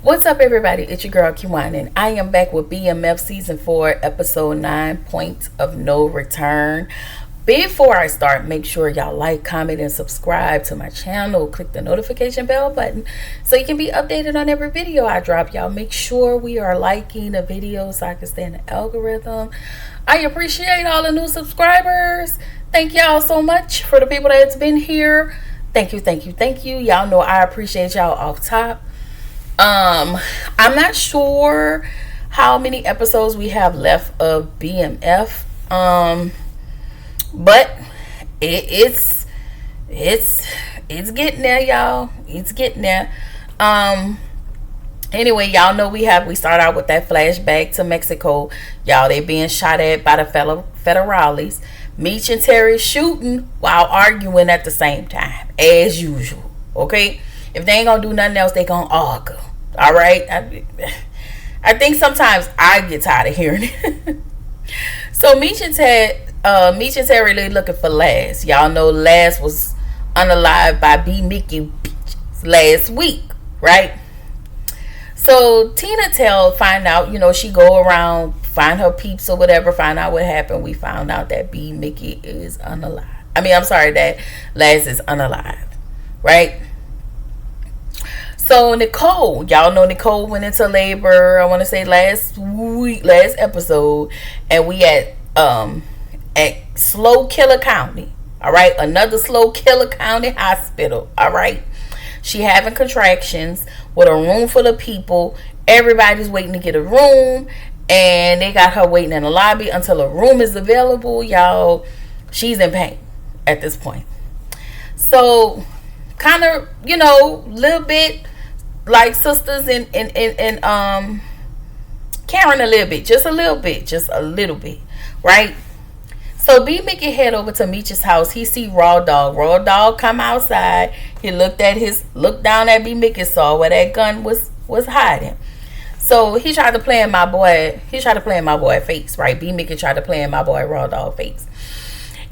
What's up, everybody? It's your girl Kiwan, and I am back with BMF Season 4, Episode 9, Point of No Return. Before I start, make sure y'all like, comment, and subscribe to my channel. Click the notification bell button so you can be updated on every video I drop. Y'all make sure we are liking the video so I can stay in the algorithm. I appreciate all the new subscribers. Thank y'all so much. For the people that's been here, thank you. Y'all know I appreciate y'all off top. I'm not sure how many episodes we have left of BMF. But it's getting there, y'all. It's getting there. Anyway, y'all know we start out with that flashback to Mexico. Y'all, they being shot at by the federales. Meech and Terry shooting while arguing at the same time, as usual. Okay? If they ain't gonna do nothing else, they gonna argue. All right? I think sometimes I get tired of hearing it. So Meech and Terry really looking for Laz. Y'all know Laz was unalived by B. Mickey last week, right? So Tina find out, she go around, find her peeps or whatever, find out what happened. We found out that B. Mickey is unalive. That Laz is unalive, right? So Nicole, y'all know Nicole went into labor, I want to say last episode, and we at Slow Killer County, all right? Another Slow Killer County hospital, all right? She having contractions with a room full of people. Everybody's waiting to get a room, and they got her waiting in the lobby until a room is available. Y'all, she's in pain at this point. So, kind of, little bit like sisters and Karen a little bit, right? So B. Mickey head over to Meech's house. He see Raw Dog. Raw Dog come outside. He looked down at B. Mickey, saw where that gun was hiding. So he tried to play in my boy. Face, right? B. Mickey tried to play in my boy Raw Dog face,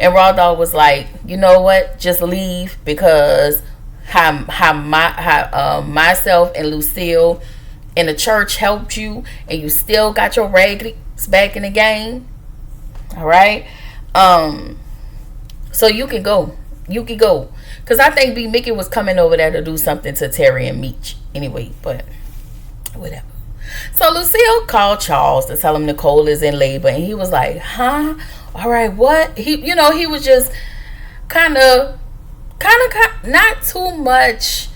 and Raw Dog was like, you know what? Just leave, because myself and Lucille in the church helped you, and you still got your rags back in the game. All right. So you can go, because I think B. Mickey was coming over there to do something to Terry and Meech anyway, but whatever. So Lucille called Charles to tell him Nicole is in labor, and he was like, huh? All right, what? He was just kind of not too much,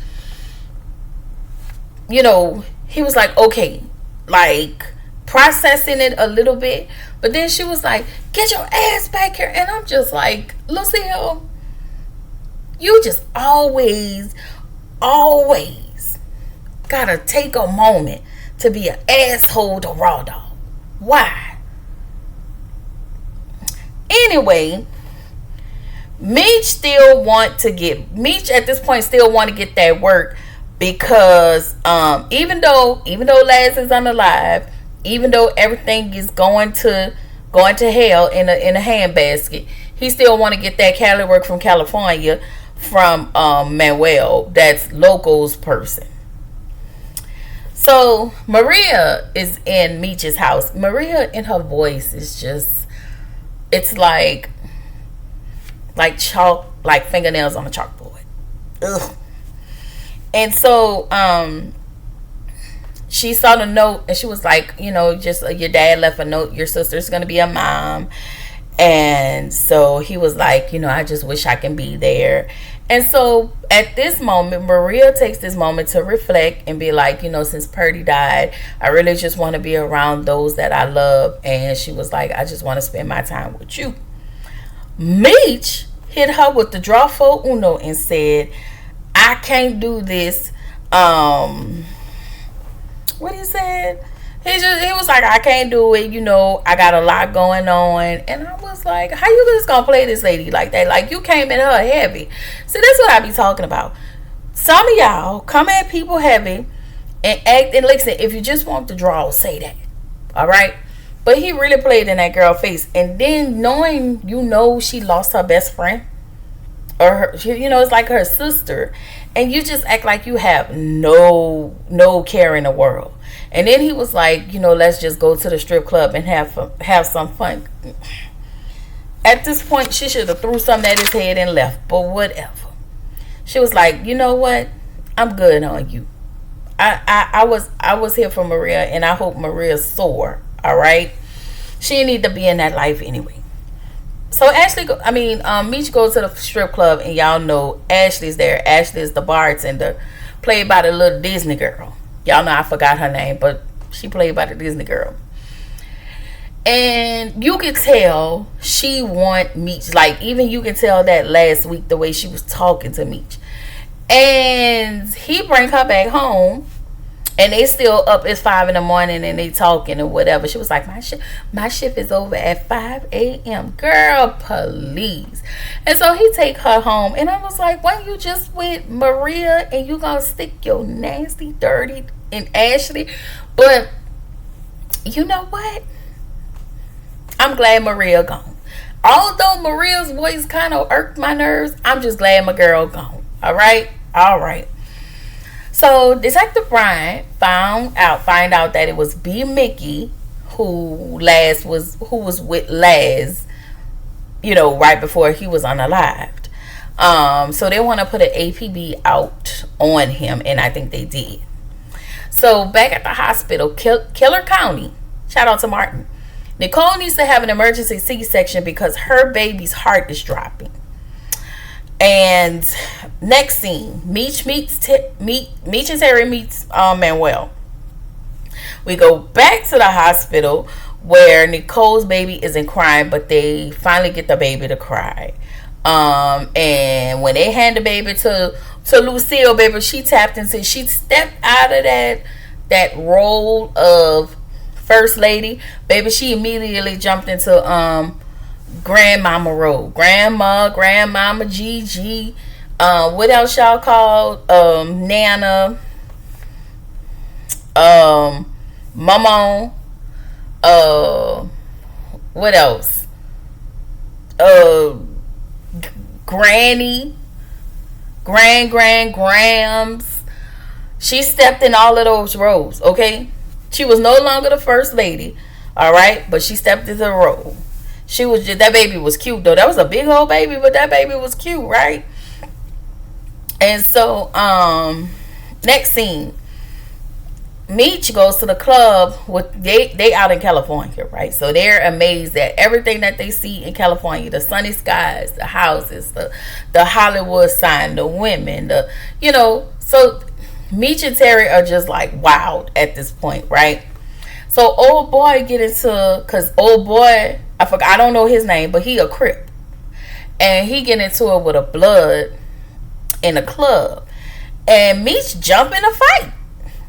he was like, okay, like processing it a little bit. But then she was like, get your ass back here. And I'm just like, Lucille, you just always gotta take a moment to be an asshole to Raw Dog. Why? Anyway, Meech at this point still want to get that work, because even though Laz is unalive, even though everything is going to hell in a handbasket, he still want to get that Cali work from California from Manuel, that's Loco's person. So Maria is in Meech's house. Maria, in her voice, is just, it's like chalk, like fingernails on a chalkboard. Ugh. And so she saw the note, and she was like, just your dad left a note, your sister's gonna be a mom. And so he was like, I just wish I can be there. And so at this moment, Maria takes this moment to reflect and be like, since Purdy died, I really just want to be around those that I love. And she was like, I just want to spend my time with you. Meech hit her with the draw for Uno and said, I can't do this. What he said? He was like, I can't do it. I got a lot going on. And I was like, how you just gonna play this lady like that? Like, you came at her heavy. See, that's what I be talking about. Some of y'all come at people heavy and act, and listen, if you just want to draw, say that. All right? But he really played in that girl's face. And then knowing, she lost her best friend, or her, it's like her sister, and you just act like you have no care in the world. And then he was like, let's just go to the strip club and have some fun. At this point, she should have threw something at his head and left, but whatever. She was like, you know what? I'm good on you. I was here for Maria, and I hope Maria's sore. All right. She didn't need to be in that life anyway. So Meech goes to the strip club, and y'all know Ashley's there. Ashley is the bartender, played by the little Disney girl. Y'all know I forgot her name, but she played by the Disney girl. And you could tell she want Meech. Like, even you can tell that last week, the way she was talking to Meech. And he bring her back home, and they still up. It's 5 a.m. and they talking or whatever. She was like, my shift is over at 5 a.m. Girl, please. And so he take her home, and I was like, why you just with Maria and you gonna stick your nasty, dirty in Ashley? But you know what? I'm glad Maria gone. Although Maria's voice kind of irked my nerves, I'm just glad my girl gone. All right. So Detective Brian find out that it was B. Mickey who was with Laz, right before he was unalived. So they want to put an APB out on him, and I think they did. So back at the hospital, Killer County, shout out to Martin. Nicole needs to have an emergency C-section because her baby's heart is dropping. And next scene, Meech and Terry meets Manuel. We go back to the hospital where Nicole's baby isn't crying, but they finally get the baby to cry. And when they hand the baby to Lucille, baby, she stepped out of that role of first lady, baby. She immediately jumped into grandmama role. Grandmama, Gigi, what else y'all called? Nana, Mama, what else? Granny, Grams. She stepped in all of those roles, okay? She was no longer the first lady, all right? But she stepped into the role. That baby was cute, though. That was a big old baby, but that baby was cute, right? And so, next scene, Meech goes to the club they out in California, right? So they're amazed at everything that they see in California: the sunny skies, the houses, the Hollywood sign, the women, So Meech and Terry are just like wowed at this point, right? So old boy because old boy, I don't know his name, but he a Crip, and he get into it with a blood in a club, and Meech jump in a fight.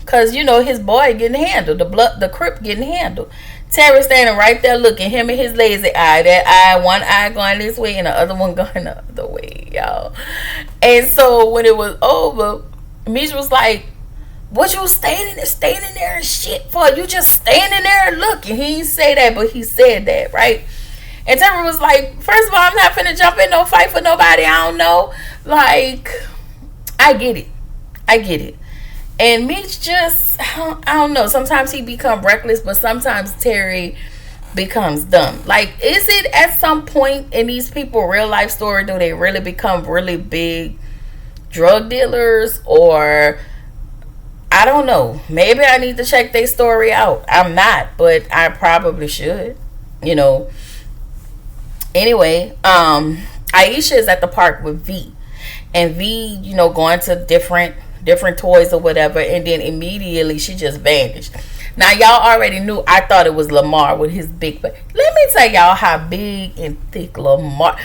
Cause his boy getting handled, the Crip getting handled. Terry standing right there looking, him and his lazy eye. That eye, one eye going this way and the other one going the other way, y'all. And so when it was over, Meech was like, "What you standing there and shit for? You just standing there and looking." He didn't say that, but he said that, right? And Terry was like, "First of all, I'm not finna jump in no fight for nobody I don't know." Like, I get it. And Meech just, I don't know. Sometimes he become reckless, but sometimes Terry becomes dumb. Like, is it at some point in these people real life story, do they really become really big drug dealers? Or, I don't know. Maybe I need to check their story out. I'm not, but I probably should. Anyway, Aisha is at the park with V. And V, going to different toys or whatever, and then immediately she just vanished. Now y'all already knew I thought it was Lamar with his big butt. Let me tell y'all how big and thick Lamar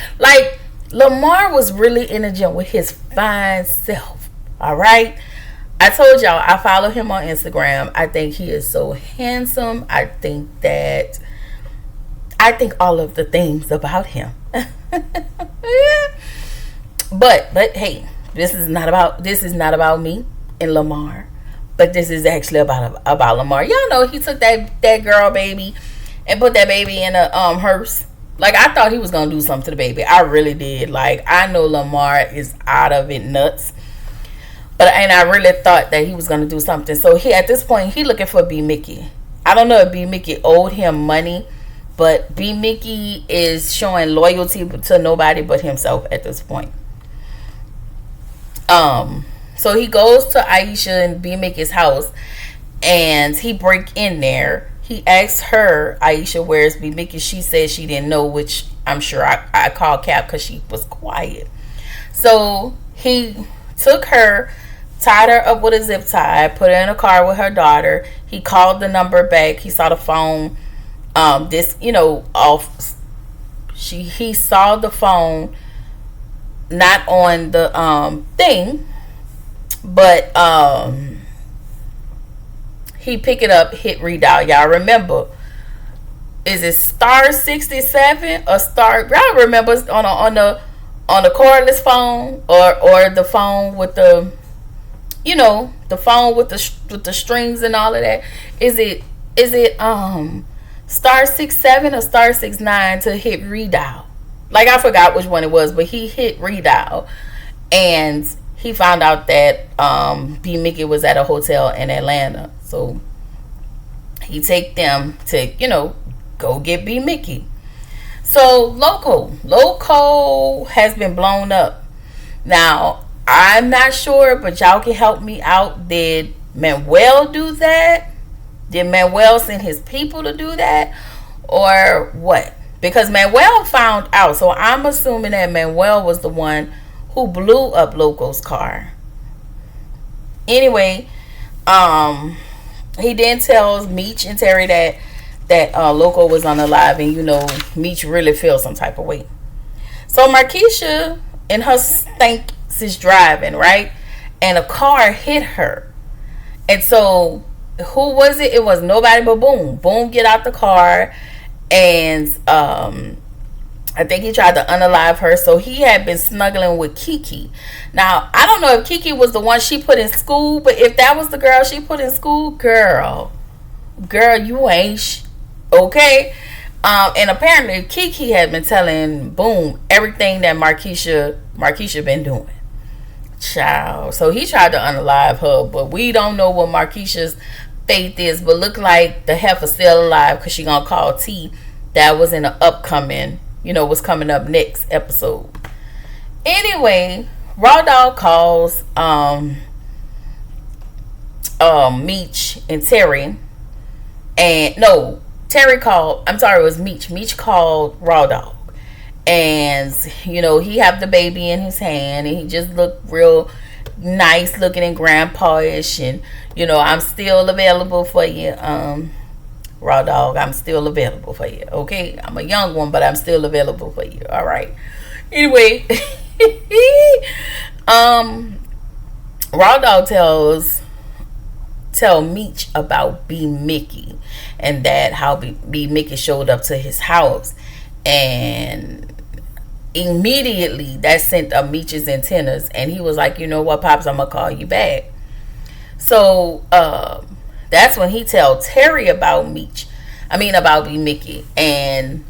was really in the gym with his fine self. Alright, I told y'all I follow him on Instagram. I think he is so handsome. I think all of the things about him. but hey, This is not about me and Lamar, but this is actually about Lamar. Y'all know he took that girl baby and put that baby in a hearse. Like, I thought he was gonna do something to the baby. I really did. Like, I know Lamar is out of it nuts, but and I really thought that he was gonna do something. So he, at this point, he looking for B Mickey. I don't know if B Mickey owed him money, but B Mickey is showing loyalty to nobody but himself at this point. So he goes to Aisha and B Mickey's house, and he break in there. He asks her, Aisha, where's B Mickey? She said she didn't know, which I'm sure I called Cap because she was quiet. So he took her, tied her up with a zip tie, put her in a car with her daughter. He called the number back. He saw the phone, off. He saw the phone not on the thing, but he pick it up, hit redial. Y'all remember? Is it star 67 or star? Y'all remember on the cordless phone or the phone with the the phone with the strings and all of that? Is it star 67 or star 69 to hit redial? Like, I forgot which one it was, but he hit redial, and he found out that B Mickey was at a hotel in Atlanta. So he take them to, go get B Mickey. So Loco has been blown up. Now, I'm not sure, but y'all can help me out. Did Manuel do that? Did Manuel send his people to do that? Or what? Because Manuel found out. So I'm assuming that Manuel was the one who blew up Loco's car. Anyway, he then tells Meech and Terry that Loco was unalive, and Meech really feels some type of way. So Markeisha in her stank is driving, right? And a car hit her. And so who was it? It was nobody but Boom. Boom get out the car, and I think he tried to unalive her. So he had been snuggling with Kiki. Now, I don't know if Kiki was the one she put in school, but if that was the girl she put in school, girl, you ain't okay. And apparently Kiki had been telling Boom everything that Markeisha been doing. Child. So he tried to unalive her, but we don't know what Markeisha's fate is, but look like the heifer still alive because she gonna call T. That was in the upcoming, what's coming up next episode. Anyway, Raw Dog calls Meech and Terry. And no, Terry called, I'm sorry, it was Meech. Meech called Raw Dog. And, he had the baby in his hand, and he just looked real nice looking and grandpa-ish. And, I'm still available for you, Raw Dog. I'm still available for you, okay? I'm a young one, but I'm still available for you, all right? Anyway, Raw Dog tell Meech about B Mickey, and that how B Mickey showed up to his house, and immediately that sent up Meech's antennas, and he was like, you know what, Pops, I'm gonna call you back. So that's when he tell Terry about about B Mickey, and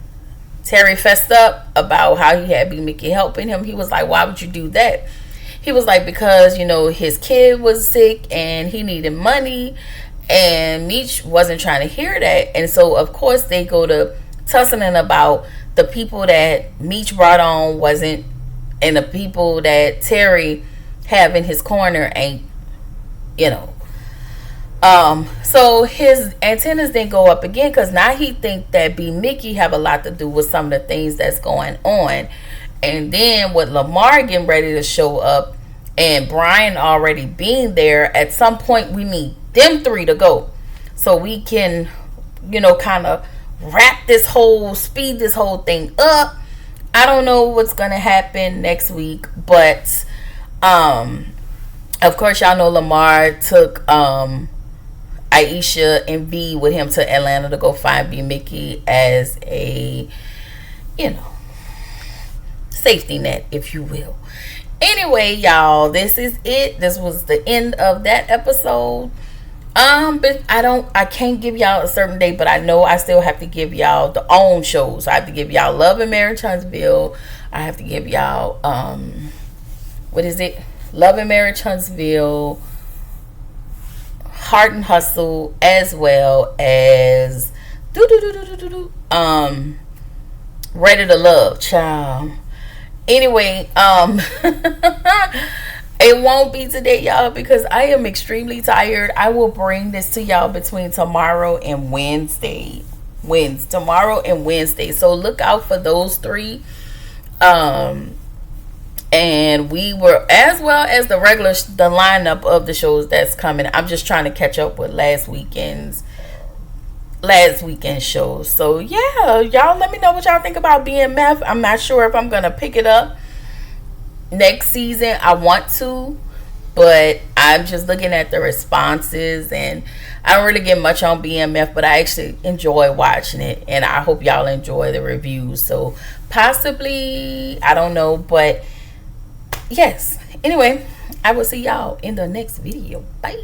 Terry fessed up about how he had B Mickey helping him. He was like, why would you do that? He was like, because his kid was sick and he needed money, and Meech wasn't trying to hear that. And so of course they go to tussling about the people that Meech brought on wasn't, and the people that Terry have in his corner ain't, so his antennas didn't go up again, because now he think that B Mickey have a lot to do with some of the things that's going on. And then with Lamar getting ready to show up and Brian already being there, at some point we need them three to go so we can kind of speed this whole thing up. I don't know what's gonna happen next week, but of course y'all know Lamar took Aisha and V with him to Atlanta to go find B Mickey as a safety net, if you will. Anyway, y'all, this is it. This was the end of that episode. But I can't give y'all a certain date, but I know I still have to give y'all the own shows. I have to give y'all Love and Marriage Huntsville. I have to give y'all what is it? Love and Marriage Huntsville, Heart and Hustle, as well as Ready to Love, child. Anyway, it won't be today, y'all, because I am extremely tired. I will bring this to y'all between tomorrow and Wednesday. Tomorrow and Wednesday. So look out for those three. And we were, as well as the lineup of the shows that's coming. I'm just trying to catch up with last weekend shows. So yeah, y'all let me know what y'all think about BMF. I'm not sure if I'm gonna pick it up next season. I want to, but I'm just looking at the responses, and I don't really get much on BMF, but I actually enjoy watching it, and I hope y'all enjoy the reviews. So possibly, I don't know, but yes. Anyway, I will see y'all in the next video. Bye.